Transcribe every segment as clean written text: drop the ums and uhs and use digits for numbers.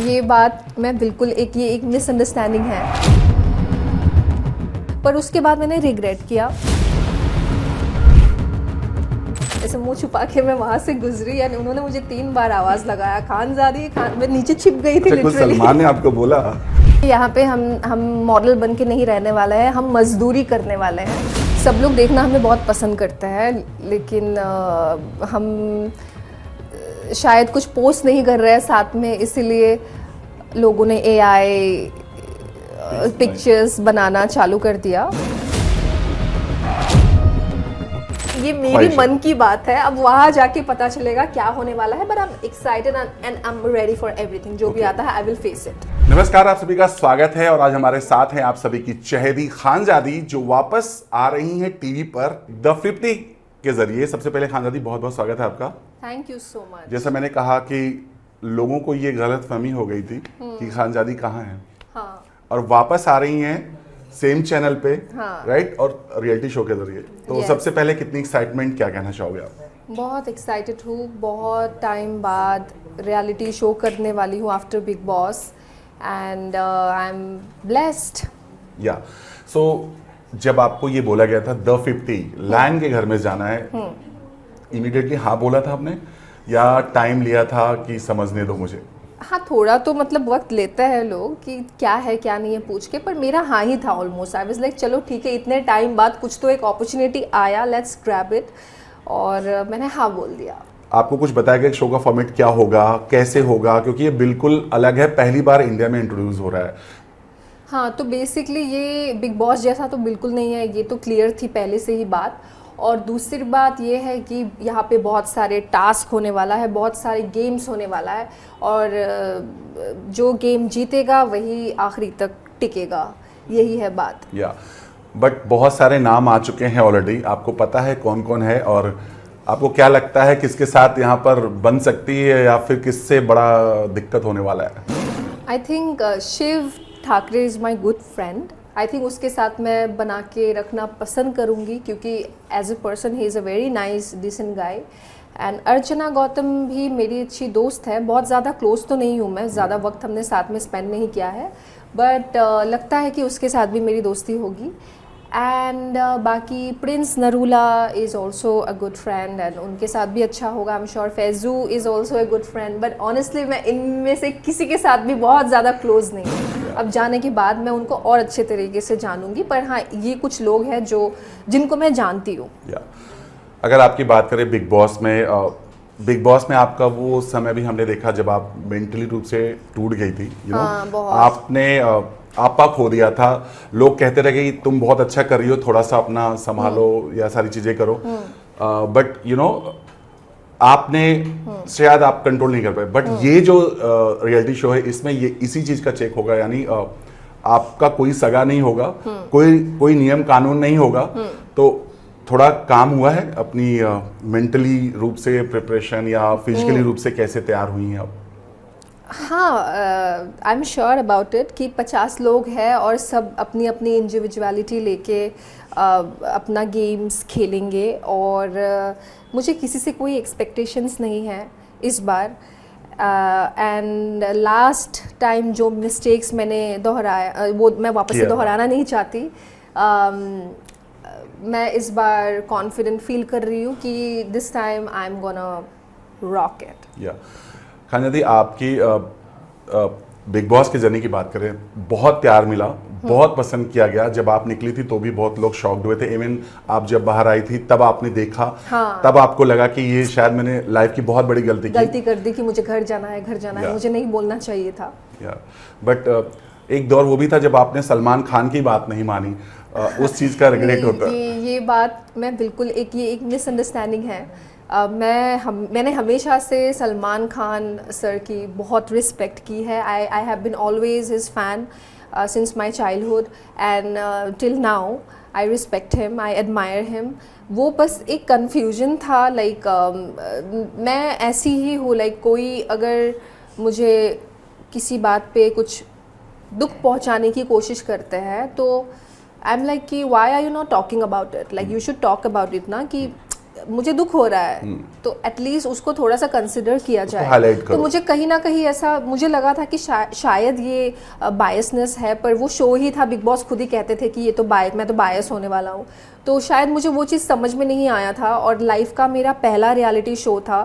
ये बात मैं बिल्कुल ये एक मिसअंडरस्टैंडिंग है, पर उसके बाद मैंने रिग्रेट किया। ऐसे मुंह छुपा के मैं वहाँ से गुजरी यानी उन्होंने मुझे 3 बार आवाज़ लगाया, खानज़ादी खान। मैं नीचे छिप गई थी लिटरली। सलमान ने आपको बोला यहाँ पे हम मॉडल बन के नहीं रहने वाले हैं, हम मजदूरी करने वाले हैं। सब लोग देखना हमें बहुत पसंद करते हैं, लेकिन हम शायद कुछ पोस्ट नहीं कर रहे हैं साथ में, इसीलिए लोगों ने AI पिक्चर्स बनाना चालू कर दिया। ये मेरी मन की बात है, अब वहाँ जाके पता चलेगा क्या होने वाला है। But I am excited and I am ready for everything. जो भी आता है आई विल फेस इट। नमस्कार, आप सभी का स्वागत है और आज हमारे साथ हैं आप सभी की चहेती खानजादी, जो वापस आ रही हैं टीवी पर द 50 के जरिए। सबसे पहले खानजादी बहुत बहुत स्वागत है आपका। Thank you so much. जैसा मैंने कहा कि लोगों को ये गलतफहमी हो गई थी कि खानजादी कहाँ है। हाँ। और वापस आ रही हैं सेम चैनल पे, हाँ। राइट, और रियलिटी शो के जरिए। तो सबसे पहले कितनी एक्साइटमेंट, क्या कहना चाहोगे आप? बहुत एक्साइटेड हूँ, बहुत टाइम बाद रियलिटी शो करने वाली हूँ after big boss and I am blessed. या सो जब आपको ये बोला गया था द 50 लैन के घर में जाना है, इमीडिएटली हाँ बोला था आपने या टाइम लिया था कि समझने दो मुझे? हाँ, थोड़ा तो मतलब वक्त लेता है लोग कि क्या है क्या नहीं है पूछ के, पर मेरा हाँ ही था ऑलमोस्ट। आई वाज लाइक चलो ठीक है, इतने टाइम बाद कुछ तो एक अपॉर्चुनिटी आया, लेट्स ग्रैब इट, और मैंने हाँ बोल दिया। आपको कुछ बताया गया शो का फॉर्मेट क्या होगा, कैसे होगा? क्योंकि ये बिल्कुल अलग है, पहली बार इंडिया में इंट्रोड्यूस हो रहा है। हाँ, तो बेसिकली ये बिग बॉस जैसा तो बिल्कुल नहीं है, ये तो क्लियर थी पहले से ही बात। और दूसरी बात ये है कि यहाँ पे बहुत सारे टास्क होने वाला है, बहुत सारे गेम्स होने वाला है, और जो गेम जीतेगा वही आखिरी तक टिकेगा, यही है बात। या बट बहुत सारे नाम आ चुके हैं ऑलरेडी, आपको पता है कौन कौन है? और आपको क्या लगता है किसके साथ यहाँ पर बन सकती है या फिर किससे बड़ा दिक्कत होने वाला है? I think Shiv Thakare is my good friend. I think उसके साथ मैं बना के रखना पसंद करूँगी, क्योंकि as a person he is a very nice decent guy. And Archana Gautam भी मेरी अच्छी दोस्त है, बहुत ज़्यादा क्लोज तो नहीं हूँ मैं, ज़्यादा वक्त हमने साथ में स्पेंड नहीं किया है, बट लगता है कि उसके साथ भी मेरी दोस्ती होगी। एंड बाकी Prince Narula is also a good friend and उनके साथ भी अच्छा होगा। I am sure Faizu is also a good friend, but honestly मैं इनमें से किसी के साथ भी बहुत ज़्यादा क्लोज नहीं हूँ। अब जाने के बाद मैं उनको और अच्छे तरीके से जानूंगी, पर हाँ, ये कुछ लोग हैं जिनको मैं जानती हूँ। अगर आपकी बात करें बिग बॉस में आपका वो समय भी हमने देखा जब आप मेंटली रूप से टूट गई थी, हाँ, आपने आपा खो दिया था। लोग कहते रहे कि तुम बहुत अच्छा कर रही हो, थोड़ा सा अपना संभालो या सारी चीजें करो, बट आपने शायद आप कंट्रोल नहीं कर पाए। बट ये जो रियलिटी शो है, इसमें ये इसी चीज का चेक होगा, यानी आपका कोई सगा नहीं होगा, कोई नियम कानून नहीं होगा। तो थोड़ा काम हुआ है अपनी मेंटली रूप से प्रिपरेशन या फिजिकली रूप से कैसे तैयार हुई हैं आप? हाँ, I am sure about it कि 50 लोग हैं और सब अपनी अपनी इंडिविजुअलिटी लेके अपना गेम्स खेलेंगे, और मुझे किसी से कोई एक्सपेक्टेशंस नहीं है इस बार। एंड लास्ट टाइम जो मिस्टेक्स मैंने दोहराया वो मैं वापस से दोहराना नहीं चाहती। मैं इस बार कॉन्फिडेंट फील कर रही हूँ कि this time I am gonna rock it. Khanzaadi, आपकी बिग बॉस की जर्नी की बात करें, बहुत प्यार मिला, बहुत पसंद किया गया। जब आप निकली थी तो भी बहुत लोग शॉक्ड हुए थे, इवन आप जब बाहर आई थी तब आपने देखा, हाँ। तब आपको लगा कि ये शायद मैंने लाइफ की बहुत बड़ी गलती कर दी कि मुझे घर जाना है, मुझे नहीं बोलना चाहिए था। बट एक दौर वो भी था जब आपने सलमान खान की बात नहीं मानी, उस चीज का रिग्रेट होता है? ये बात मैं बिल्कुल ये एक मिसअंडरस्टैंडिंग है। मैंने हमेशा से सलमान खान सर की बहुत रिस्पेक्ट की है। I have been always his fan since my childhood and till now I respect him, I admire him. वो बस एक कन्फ्यूजन था, लाइक मैं ऐसी ही हूँ, लाइक कोई अगर मुझे किसी बात पे कुछ दुख पहुँचाने की कोशिश करते हैं तो आई एम लाइक कि why are you not talking about it, like you should talk about it ना, कि मुझे दुख हो रहा है तो एटलीस्ट उसको थोड़ा सा कंसिडर किया जाए। हाईलाइट तो करो। मुझे कहीं ना कहीं ऐसा मुझे लगा था कि शायद ये बायसनेस है, पर वो शो ही था, बिग बॉस खुद ही कहते थे कि ये तो मैं तो बायस होने वाला हूँ, तो शायद मुझे वो चीज़ समझ में नहीं आया था। और लाइफ का मेरा पहला रियलिटी शो था,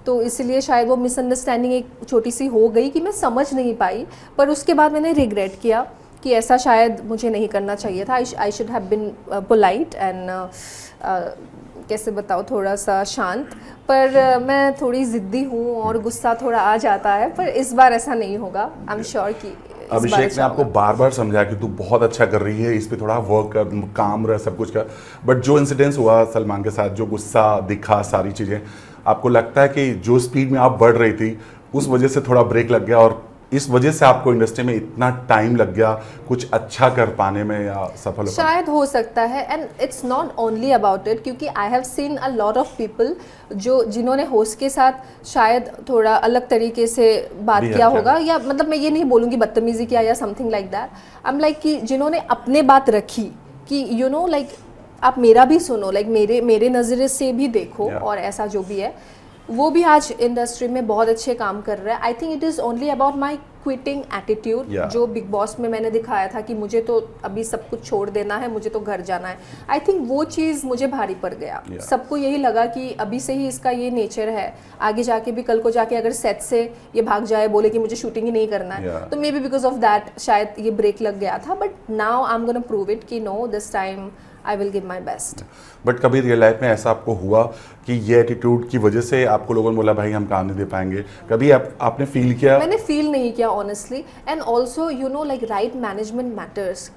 तो इसलिए शायद वो मिसअंडरस्टैंडिंग एक छोटी सी हो गई कि मैं समझ नहीं पाई। पर उसके बाद मैंने रिग्रेट किया कि ऐसा शायद मुझे नहीं करना चाहिए था। I should have been polite and कैसे बताओ, थोड़ा सा शांत। पर मैं थोड़ी ज़िद्दी हूँ और गुस्सा थोड़ा आ जाता है, पर इस बार ऐसा नहीं होगा। आई एम श्योर कि इस बार अभिषेक अच्छा ने आपको होगा। बार बार समझाया कि तू बहुत अच्छा कर रही है, इस पे थोड़ा वर्क कर, काम रह, सब कुछ कर। बट जो इंसिडेंस हुआ सलमान के साथ, जो गुस्सा दिखा, सारी चीज़ें, आपको लगता है कि जो स्पीड में आप बढ़ रही थी उस वजह से थोड़ा ब्रेक लग गया और इस वजह से आपको इंडस्ट्री में इतना टाइम लग गया कुछ अच्छा कर पाने में या सफल हो पाने शायद हो सकता है। And it's not only about it, क्योंकि I have seen a lot of people जिन्होंने होस्ट के साथ शायद थोड़ा अलग तरीके से बात भी किया अच्छा होगा, या मतलब मैं ये नहीं बोलूँगी बदतमीजी किया या something like that. I am like कि जिन्होंने अपने बात रखी कि यू नो लाइक आप मेरा भी सुनो, लाइक मेरे नज़रिए से भी देखो, Yeah. और ऐसा जो भी है वो भी आज इंडस्ट्री में बहुत अच्छे काम कर रहा है। I think it is only about my quitting attitude, Yeah. जो बिग बॉस में मैंने दिखाया था कि मुझे तो अभी सब कुछ छोड़ देना है, मुझे तो घर जाना है। आई थिंक वो चीज़ मुझे भारी पड़ गया। Yeah. सबको यही लगा कि अभी से ही इसका ये नेचर है, आगे जाके भी, कल को जाके अगर सेट से ये भाग जाए, बोले कि मुझे शूटिंग ही नहीं करना है, Yeah. तो maybe because of that शायद ये ब्रेक लग गया था। But now I am gonna prove it कि no, this time I will give my best. But कभी रियल लाइफ में ऐसा आपको हुआ कि ये एटीट्यूड की वजह से आपको लोगों ने बोला भाई हम काम नहीं दे पाएंगे, कभी आपने फील किया? मैंने फील नहीं किया honestly. And also you know like right management matters.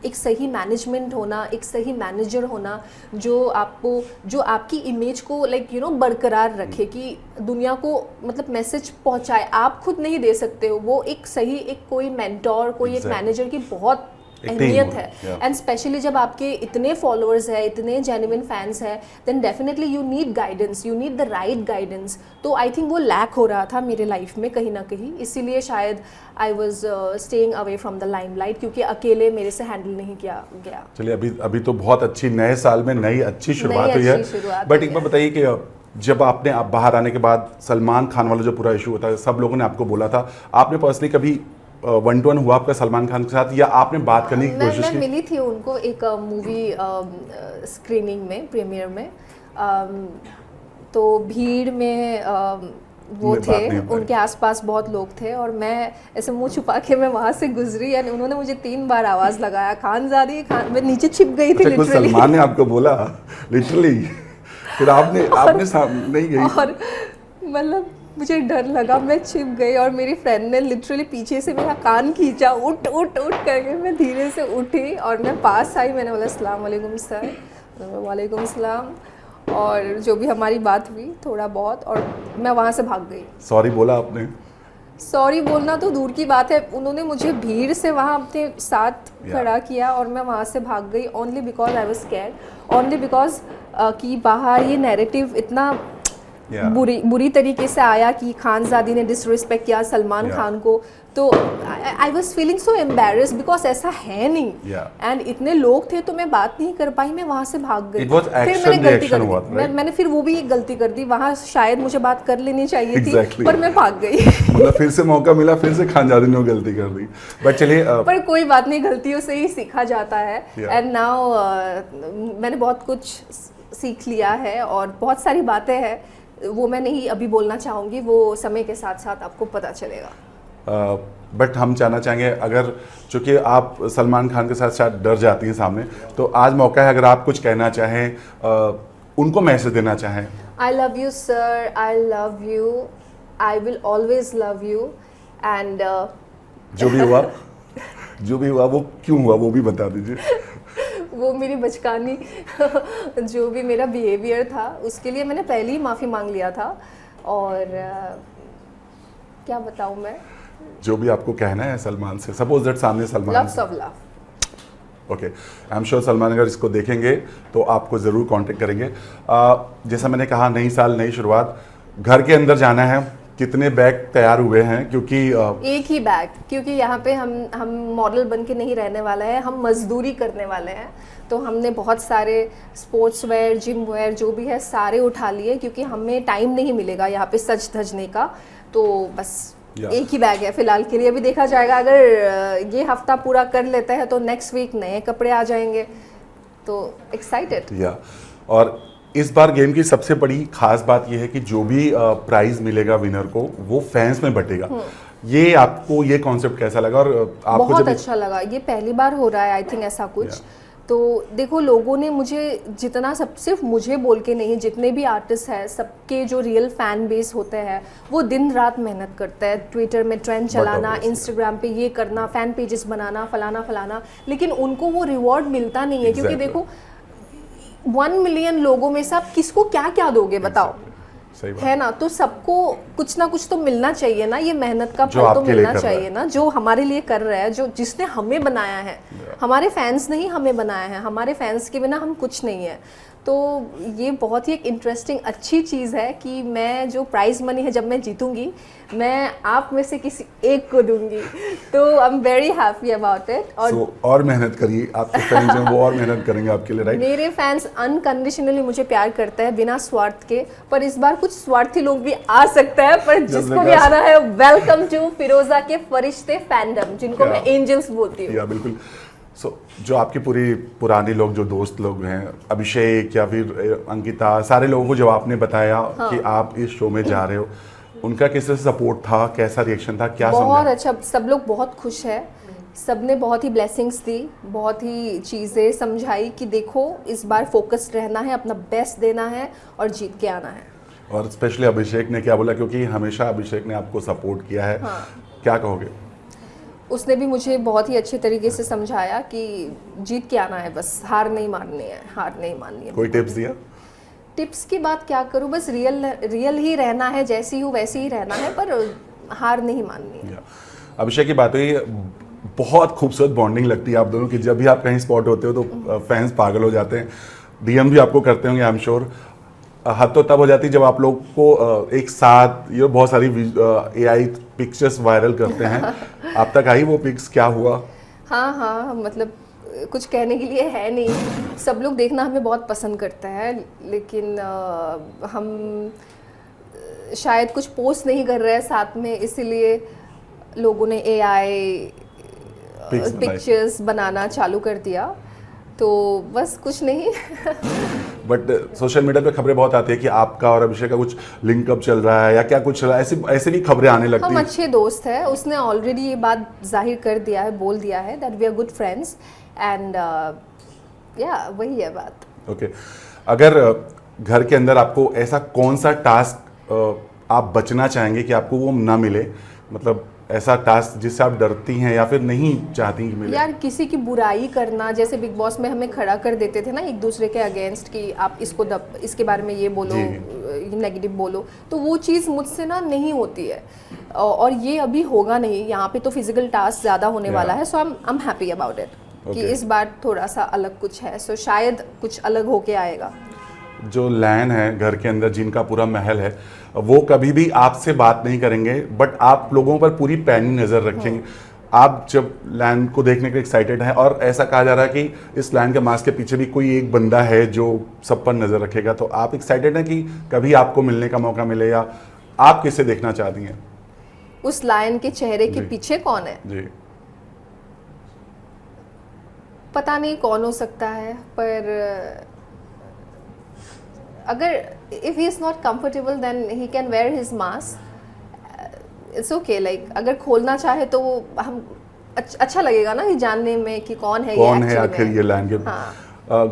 एक सही मैनेजमेंट होना, एक सही मैनेजर होना जो आपकी इमेज को लाइक यू नो बरकरार रखे, कि दुनिया को मतलब मैसेज पहुंचाए। आप खुद नहीं दे सकते हो, वो एक सही एक कोई मेंटोर, कोई एक Exactly. मैनेजर की बहुत एक अहमियत team है। yeah. एंड स्पेशली जब आपके इतने फॉलोअर्स है, इतने जेन्युइन फैंस है, then definitely you need guidance, you need the right guidance. तो आई थिंक वो लैक हो रहा था मेरे लाइफ में कहीं ना कहीं, इसीलिए शायद I was staying away from the limelight, क्योंकि अकेले मेरे से हैंडल नहीं किया गया। चलिए अभी तो बहुत अच्छी, नए साल में नई अच्छी शुरुआत हुई अच्छी शुरुआत है। बट हुई एक बार है। बताइए कि जब आपने आप बाहर आने के बाद सलमान खान वाला जो पूरा इशू होता है, सब लोगों ने आपको बोला था, आपने पर्सनली कभी 1-to-1 हुआ आपका सलमान खान के साथ, या आपने बात करने की कोशिश मैं की? मिली थी उनको एक मूवी स्क्रीनिंग में, प्रीमियर में। तो भीड़ में वो में बात थे, नहीं हो पाई। उनके आसपास बहुत लोग थे और मैं ऐसे मुंह छुपा के मैं वहाँ से गुजरी, यानी उन्होंने मुझे 3 बार आवाज़ लगाया, खानजादी खान। मैं नीचे छिप गई थी अच्छा, कुछ लिटरली। सलमान ने आपको बोला लिटरली? फिर आपने सामने नहीं गई? और मतलब मुझे डर लगा, मैं छिप गई और मेरी फ्रेंड ने लिटरली पीछे से मेरा कान खींचा, उठ उठ उठ करके। मैं धीरे से उठी और मैं पास आई, मैंने बोला अस्सलाम वालेकुम सर। वालेकुम सलाम। और जो भी हमारी बात हुई थोड़ा बहुत, और मैं वहाँ से भाग गई। सॉरी बोला आपने? सॉरी बोलना तो दूर की बात है, उन्होंने मुझे भीड़ से वहाँ अपने साथ Yeah. खड़ा किया और मैं वहाँ से भाग गई, only because I was scared, only because कि बाहर ये नैरेटिव इतना Yeah. बुरी तरीके से आया कि खानजादी ने डिसरिस्पेक्ट किया सलमान Yeah. खान को। तो I was feeling so embarrassed, because ऐसा है नहीं। Yeah. एंड इतने लोग थे तो मैं बात नहीं कर पाई, मैं वहाँ से भाग गई। It was फिर action मैंने गलती reaction कर हुआ दी, था, right? मैंने फिर वो भी एक गलती कर दी, वहाँ शायद मुझे बात कर लेनी चाहिए Exactly. थी, पर मैं भाग गई। मतलब फिर से मौका मिला, फिर से खानजादी ने वो गलती कर दी। बट चलिए पर कोई बात नहीं, गलतियों से ही सीखा जाता है। Yeah. एंड नाउ मैंने बहुत कुछ सीख लिया है और बहुत सारी बातें हैं, वो मैं नहीं अभी बोलना चाहूँगी, वो समय के साथ साथ आपको पता चलेगा। बट हम जानना चाहेंगे, अगर चूंकि आप सलमान खान के साथ शायद डर जाती हैं सामने, तो आज मौका है अगर आप कुछ कहना चाहें, उनको मैसेज देना चाहें। I love you sir, I love you, I will always love you. And जो भी हुआ वो क्यों हुआ वो भी बता दीजिए। वो मेरी बचकानी जो भी मेरा बिहेवियर था उसके लिए मैंने पहले ही माफ़ी मांग लिया था। और क्या बताऊँ मैं, जो भी आपको कहना है सलमान से, सपोज दैट सामने Salman, loves of love. Okay, I am sure Salman अगर इसको देखेंगे तो आपको ज़रूर कांटेक्ट करेंगे। जैसा मैंने कहा, नई साल नई शुरुआत, घर के अंदर जाना है, कितने बैग तैयार हुए हैं, क्योंकि एक ही बैग, क्योंकि यहाँ पे हम मॉडल बन के नहीं रहने वाले हैं, हम मजदूरी करने वाले हैं। तो हमने बहुत सारे स्पोर्ट्स वेयर, जिम वेयर जो भी है सारे उठा लिए, क्योंकि हमें टाइम नहीं मिलेगा यहाँ पे सज धजने का। तो बस एक ही बैग है फिलहाल के लिए। अभी देखा जाएगा, अगर ये हफ्ता पूरा कर लेते हैं तो नेक्स्ट वीक नए कपड़े आ जाएंगे। तो एक्साइटेड। या और इस बार गेम की सबसे बड़ी खास बात यह है कि जो भी प्राइज मिलेगा विनर को, वो फैंस में बटेगा। ये आपको ये कॉन्सेप्ट कैसा लगा? और आपको बहुत जब अच्छा लगा। ये पहली बार हो रहा है आई थिंक ऐसा कुछ। तो देखो, लोगों ने मुझे जितना, सब सिर्फ मुझे बोल के नहीं, जितने भी आर्टिस्ट हैं सबके जो रियल फैन बेस होते हैं वो दिन रात मेहनत करते हैं। ट्विटर में ट्रेंड चलाना, इंस्टाग्राम पे ये करना, फैन पेजेस बनाना, फलाना फलाना, लेकिन उनको वो रिवॉर्ड मिलता नहीं है। क्योंकि देखो 1 मिलियन लोगों में से आप किसको क्या क्या दोगे बताओ? सही बात है ना? तो सबको कुछ ना कुछ तो मिलना चाहिए ना। ये मेहनत का जो फल तो आपके लिए मिलना कर रहा चाहिए ना, जो हमारे लिए कर रहा है, जो जिसने हमें बनाया है। हमारे फैंस ने ही हमें बनाया है, हमारे फैंस के बिना हम कुछ नहीं है। तो ये बहुत ही एक इंटरेस्टिंग अच्छी चीज़ है कि मैं जो प्राइज़ मनी है जब मैं जीतूंगी, मैं आप में से किसी एक को दूंगी। तो I am very happy about it. और मेहनत करिए, आपके फैंस हैं वो और मेहनत करेंगे आपके लिए, राइट? मेरे फैंस अनकंडीशनली मुझे प्यार करते हैं बिना स्वार्थ के, पर इस बार कुछ स्वार्थी लोग भी आ सकते हैं, पर जिसको भी आना है वेलकम टू फिरोजा के फरिश्ते फैंडम, जिनको मैं एंजल्स बोलती हूँ। या बिल्कुल। जो आपकी पूरी पुरानी लोग, जो दोस्त लोग हैं, अभिषेक या फिर अंकिता, सारे लोगों को जब आपने बताया कि आप इस शो में जा रहे हो, उनका किस तरह से सपोर्ट था, कैसा रिएक्शन था, क्या समझा? बहुत अच्छा, सब लोग बहुत खुश है। सबने बहुत ही ब्लेसिंग्स दी, बहुत ही चीज़ें समझाई कि देखो इस बार फोकस रहना है, अपना बेस्ट देना है और जीत के आना है। और स्पेशली अभिषेक ने क्या बोला? क्योंकि हमेशा अभिषेक ने आपको सपोर्ट किया है। क्या कहोगे? उसने भी मुझे बहुत ही अच्छे तरीके से समझाया कि जीत के आना है, बस हार नहीं माननी है, हार नहीं माननी है। कोई टिप्स दिया? टिप्स की बात क्या करूँ, बस रियल ही रहना है, जैसी हूँ वैसे ही रहना है, पर हार नहीं माननी है। अभिषेक की बात हुई, बहुत खूबसूरत बॉन्डिंग लगती है आप दोनों की। जब भी आप कहीं स्पॉट होते हो तो फैंस पागल हो जाते हैं, डीएम भी आपको करते होंगे आई एम श्योर। हद तो तब हो जाती है जब आप लोग को एक साथ ये बहुत सारी एआई पिक्चर्स वायरल करते हैं। आप तक आई वो पिक्स? क्या हुआ? हाँ, मतलब कुछ कहने के लिए है नहीं। सब लोग देखना हमें बहुत पसंद करते हैं, लेकिन हम शायद कुछ पोस्ट नहीं कर रहे हैं साथ में, इसीलिए लोगों ने एआई पिक्चर्स बनाना चालू कर दिया। तो बस कुछ नहीं। बट सोशल मीडिया पे खबरें बहुत आती है कि आपका और अभिषेक का कुछ लिंकअप चल रहा है या क्या कुछ चल रहा है, ऐसे भी खबरें आने लगती हैं। हम अच्छे दोस्त हैं, उसने ऑलरेडी ये बात जाहिर कर दिया है, बोल दिया है that we are good friends and yeah वही है बात। ओके। अगर घर के अंदर आपको ऐसा कौन सा टास्क आप बचना चाहेंगे कि आपको वो ना मिले? मतलब ऐसा टास्क जिससे आप डरती हैं या फिर नहीं चाहती कि मिले? यार किसी की बुराई करना, जैसे बिग बॉस में हमें खड़ा कर देते थे ना एक दूसरे के अगेंस्ट कि आप इसके बारे में ये बोलो, नेगेटिव बोलो, तो वो चीज़ मुझसे ना नहीं होती है। और ये अभी होगा नहीं, यहाँ पे तो फिजिकल टास्क ज़्यादा होने वाला है। So I am happy about it कि इस बार थोड़ा सा अलग कुछ है। सो शायद कुछ अलग होके आएगा। जो लैन है घर के अंदर, जिनका पूरा महल है, वो कभी भी आपसे बात नहीं करेंगे, बट आप लोगों पर पूरी पैनी नज़र रखेंगे। आप जब लैन को देखने के लिए एक्साइटेड हैं, और ऐसा कहा जा रहा है कि इस लैन के मास्क के पीछे भी कोई एक बंदा है जो सब पर नज़र रखेगा, तो आप एक्साइटेड हैं कि कभी आपको मिलने का मौका मिले, या आप किसे देखना चाहती हैं? उस लायन के चेहरे के पीछे कौन है? जी, पता नहीं कौन हो सकता है, पर अगर if he is not comfortable then he can wear his mask, it's okay। like अगर खोलना चाहे तो हम अच्छा लगेगा ना, ये जानने में कि कौन है आखिर ये लैन के।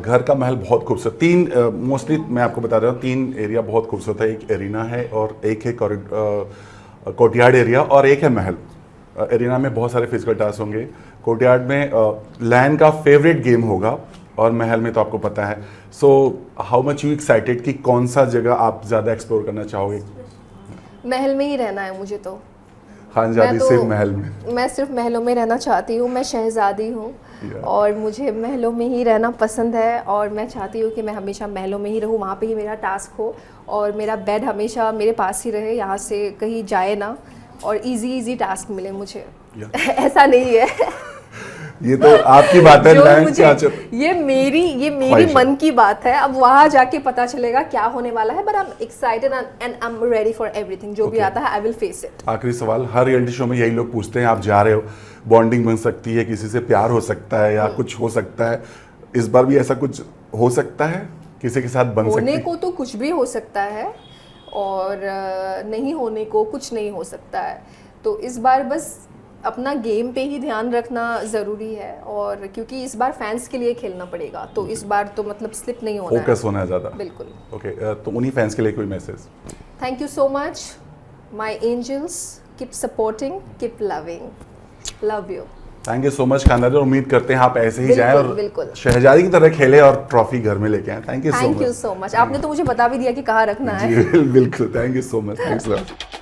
घर का महल बहुत खूबसूरत, तीन मोस्टली मैं आपको बता रहा हूँ, 3 एरिया बहुत खूबसूरत है। एक एरिना है, और एक है कोर्टयार्ड एरिया, और एक है महल। एरिना में बहुत सारे फिजिकल टास्क होंगे, कोर्टयार्ड में लैन का फेवरेट गेम होगा, और महल में तो आपको पता है। So how much you excited कि कौन सा जगह आप ज़्यादा एक्सप्लोर करना चाहोगे? महल में ही रहना है मुझे तो। खानजादी सिर्फ महल में? मैं सिर्फ महलों में रहना चाहती हूँ, मैं शहजादी हूँ। और मुझे महलों में ही रहना पसंद है और मैं चाहती हूँ कि मैं हमेशा महलों में ही रहूँ, वहाँ पे ही मेरा टास्क हो और मेरा बेड हमेशा मेरे पास ही रहे, यहाँ से कहीं जाए ना और इजी टास्क मिले मुझे। ऐसा नहीं है ये तो आपकी बात है, जो लैंड मुझे क्या चल ये मेरी ख्वाहिश है। मन की बात है। अब वहाँ जाके पता चलेगा क्या होने वाला है, but I am excited and I am ready for everything. जो भी Okay. आता है आई विल फेस इट। आखिरी सवाल, हर रियलिटी शो में यही लोग पूछते हैं, आप जा रहे हो, बॉन्डिंग बन सकती है, किसी से प्यार हो सकता है या कुछ हो सकता है, इस बार भी ऐसा कुछ हो सकता है, किसी के साथ बन सकती होने है? को तो कुछ भी हो सकता है और नहीं होने को कुछ नहीं हो सकता है। तो इस बार बस अपना गेम पे ही ध्यान रखना ज़रूरी है, और क्योंकि इस बार फैंस के लिए खेलना पड़ेगा, तो इस बार तो मतलब स्लिप नहीं होना फोकस है। होना है ज़्यादा। बिल्कुल। ओके, तो उन्हीं फैंस के लिए कोई message? Thank you so much my angels, keep supporting, keep loving, love you. Thank you so much खानदार, उम्मीद करते हैं आप ऐसे ही जाएं और बिल्कुल। शहजादी की तरह खेले और ट्रॉफी घर में लेके आए। Thank you so much. आपने तो मुझे बता भी दिया कि कहाँ रखना है। जी बिल्कुल, thank you so much, thanks lot.